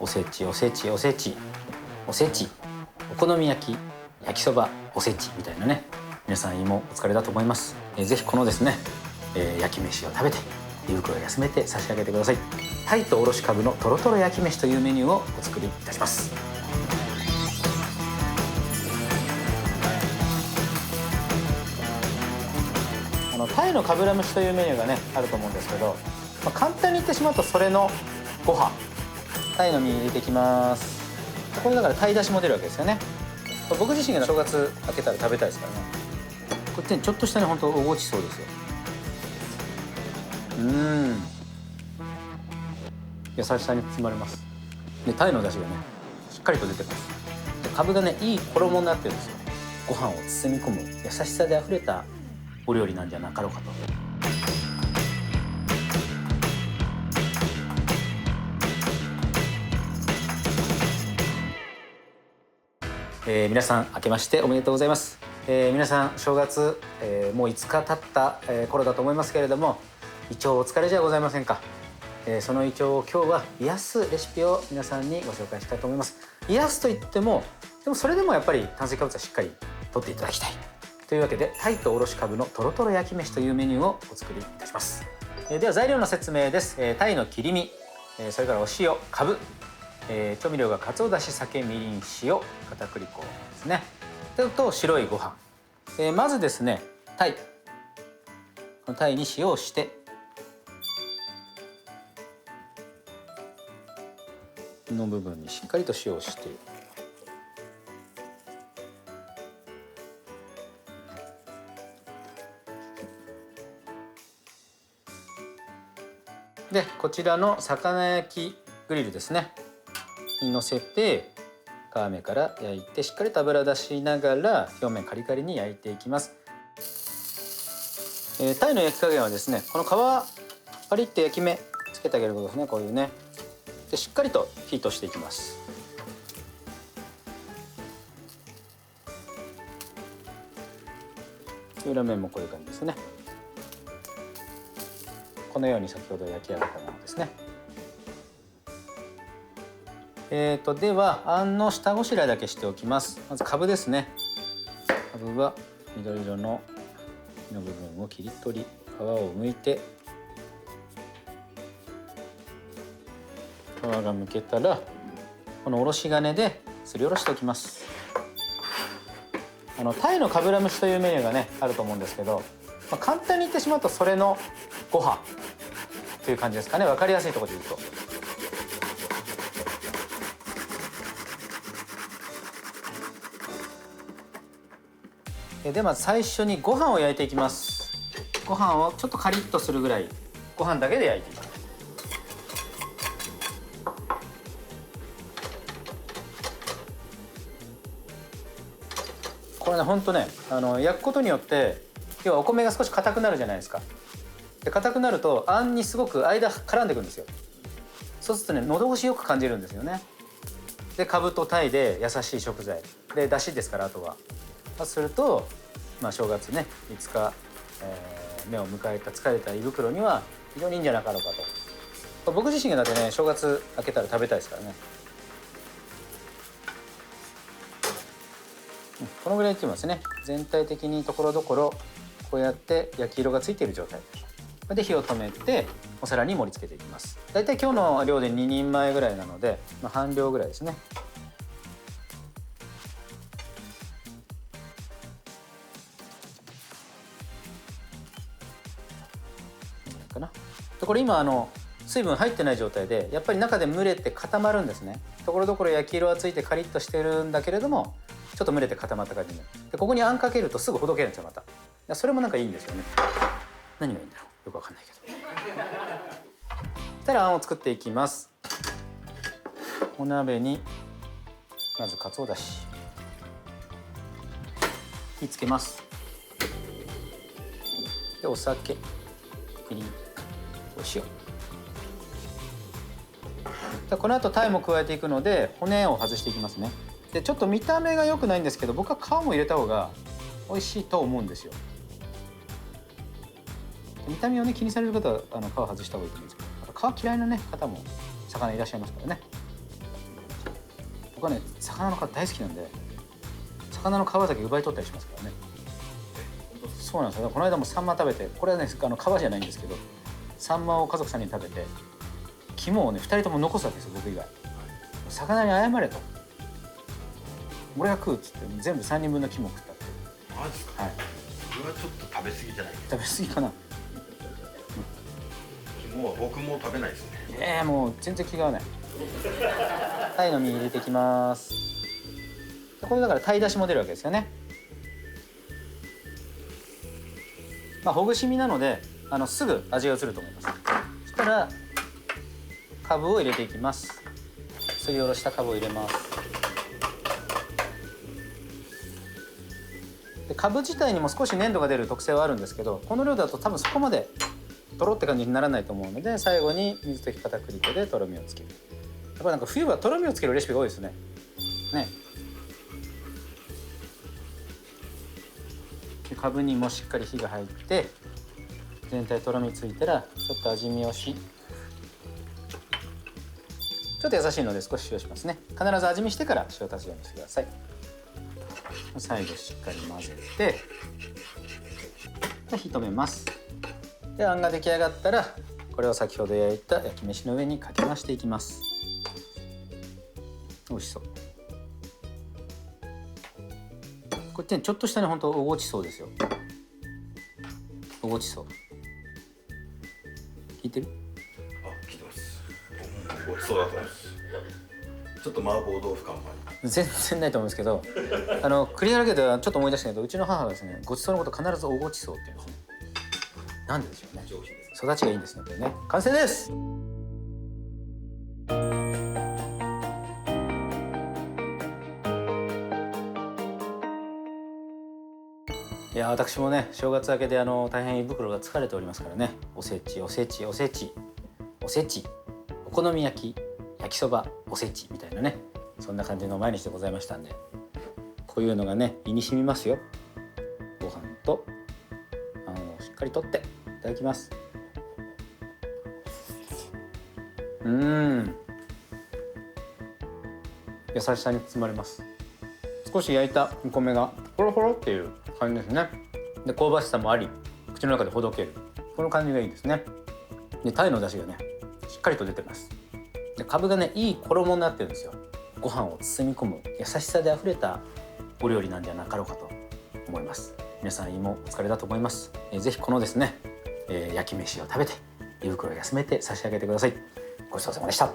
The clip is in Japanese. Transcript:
せち、おせち、おせち、おせち、お好み焼き、焼きそば、おせちみたいなね、皆さん芋お疲れだと思います。ぜひこのですね、焼き飯を食べて胃袋を休めて差し上げてください。タイとおろしかぶのとろとろ焼き飯というメニューをお作りいたします。タイのかぶら蒸しというメニューがねあると思うんですけど、簡単に言ってしまうとそれのご飯、タイの身入れていきます。これだからタイだしも出るわけですよね。僕自身が正月明けたら食べたいですからね。こっちにちょっとしたね、本当おごちそうですよ。優しさに包まれます。でタイの出汁がねしっかりと出てます。でかぶがねいい衣になってるんですよ。ご飯を包み込む優しさであふれたお料理なんじゃなかろうかと。皆さん明けましておめでとうございます。皆さん正月、もう5日経った、頃だと思いますけれども、胃腸お疲れじゃございませんか。その胃腸を今日は癒すレシピを皆さんにご紹介したいと思います。癒すといってもでもそれでもやっぱり炭水化物はしっかりとっていただきたいというわけで、タイとおろしかぶのとろとろ焼き飯というメニューをお作りいたします。では材料の説明です。タイの切り身、それからお塩、かぶ、調味料がかつおだし、酒、みりん、塩、片栗粉ですね。と白いご飯。まずですね、タイ。このタイに塩をして、の部分にしっかりと塩をして。でこちらの魚焼きグリルですねに乗せて、皮目から焼いてしっかりと油出しながら表面カリカリに焼いていきます。タイの焼き加減はですね、この皮パリッと焼き目つけてあげることですね。こういうねでしっかりと火通していきます。裏面もこういう感じですね。このように先ほど焼き上がったものですね。ではあんの下ごしらえだけしておきます。まずかぶですね。かぶは緑色の実の部分を切り取り、皮を剥いて、皮がむけたらこのおろし金ですりおろしておきます。タイのかぶら蒸しというメニューがねあると思うんですけど、簡単に言ってしまうとそれのご飯という感じですかね。分かりやすいところで言うと。でまず最初にご飯を焼いていきます。ご飯をちょっとカリッとするぐらいご飯だけで焼いていきます。これねほんとね焼くことによって要はお米が少し硬くなるじゃないですか。で硬くなるとあんにすごく間絡んでくるんですよ。そうするとね喉越しよく感じるんですよね。でかぶとタイで優しい食材でだしですから、あとはそうすると、正月ね5日、目を迎えた疲れた胃袋には非常にいいんじゃなかろうかと。僕自身がだってね正月明けたら食べたいですからね。このぐらいいってますね。全体的にところどころこうやって焼き色がついている状態で火を止めてお皿に盛り付けていきます。だいたい今日の量で2人前ぐらいなので、半量ぐらいですね。かな。これ今水分入ってない状態でやっぱり中で蒸れて固まるんですね。ところどころ焼き色はついてカリッとしてるんだけれども、ちょっと蒸れて固まった感じになる。でここにあんかけるとすぐほどけるんですよまた。それもなんかいいんですよね。何がいいんだろうよくわかんないけど。そしたらあんを作っていきます。お鍋にまずかつおだし火つけます。でお酒、みりん、お塩。この後タイも加えていくので骨を外していきますね。でちょっと見た目が良くないんですけど、僕は皮も入れた方が美味しいと思うんですよ。見た目をね気にされる方は皮外した方がいいと思うんですけど、皮嫌いなね方も魚いらっしゃいますからね。僕はね魚の皮大好きなんで、魚の皮だけ奪い取ったりしますからね。そうなんですよ。この間もサンマ食べて、これはね皮じゃないんですけど、サンマを家族3人食べて肝をね2人とも残すわけですよ、僕以外。魚に謝れと、俺が食うっつって全部3人分の肝を食ったって。マジですか。はい。それはちょっと食べ過ぎじゃないですか。食べ過ぎかな。肝は僕も食べないですね。もう全然気が合わない。鯛の身入れていきます。これだから鯛出しも出るわけですよね。ほぐし身なのですぐ味が移ると思います。そしたらかぶを入れていきます。すりおろしたかぶを入れます。でかぶ自体にも少し粘度が出る特性はあるんですけど、この量だと多分そこまでとろって感じにならないと思うので、最後に水溶き片栗粉でとろみをつける。やっぱなんか冬はとろみをつけるレシピが多いですね。でかぶにもしっかり火が入って全体とろみついたら、ちょっと味見をし、ちょっと優しいので少し塩しますね。必ず味見してから塩足すようにしてください。最後しっかり混ぜて火止めます。であんが出来上がったら、これを先ほど焼いた焼き飯の上にかけましていきます。美味しそう。こっちねちょっとしたね、ほんとおごちそうですよ。おごちそう聞いてる？あ、聞いてます。ごちそうだと思います。ちょっと麻婆豆腐感もあり。全然ないと思うんですけど、クリアだけではちょっと思い出したけど、うちの母がですね、ごちそうのこと必ずおごちそうって言うんですね。なんででしょうね。上品です。育ちがいいんですね、これね。完成です。いや私もね正月明けで大変胃袋が疲れておりますからね、おせちおせちおせちおせちお好み焼き焼きそばおせちみたいなね、そんな感じの毎日でございましたんで、こういうのがね胃に染みますよ。ご飯とあんをしっかりとっていただきます。優しさに包まれます。少し焼いたお米がホロホロっていう感じですね。で香ばしさもあり、口の中でほどける、この感じがいいですね。で鯛の出汁がねしっかりと出てます。でかぶがねいい衣になってるんですよ。ご飯を包み込む優しさであふれたお料理なんじゃなかろうかと思います。皆さん胃もお疲れだと思います。ぜひこのですね、焼き飯を食べて胃袋を休めて差し上げてください。ごちそうさまでした。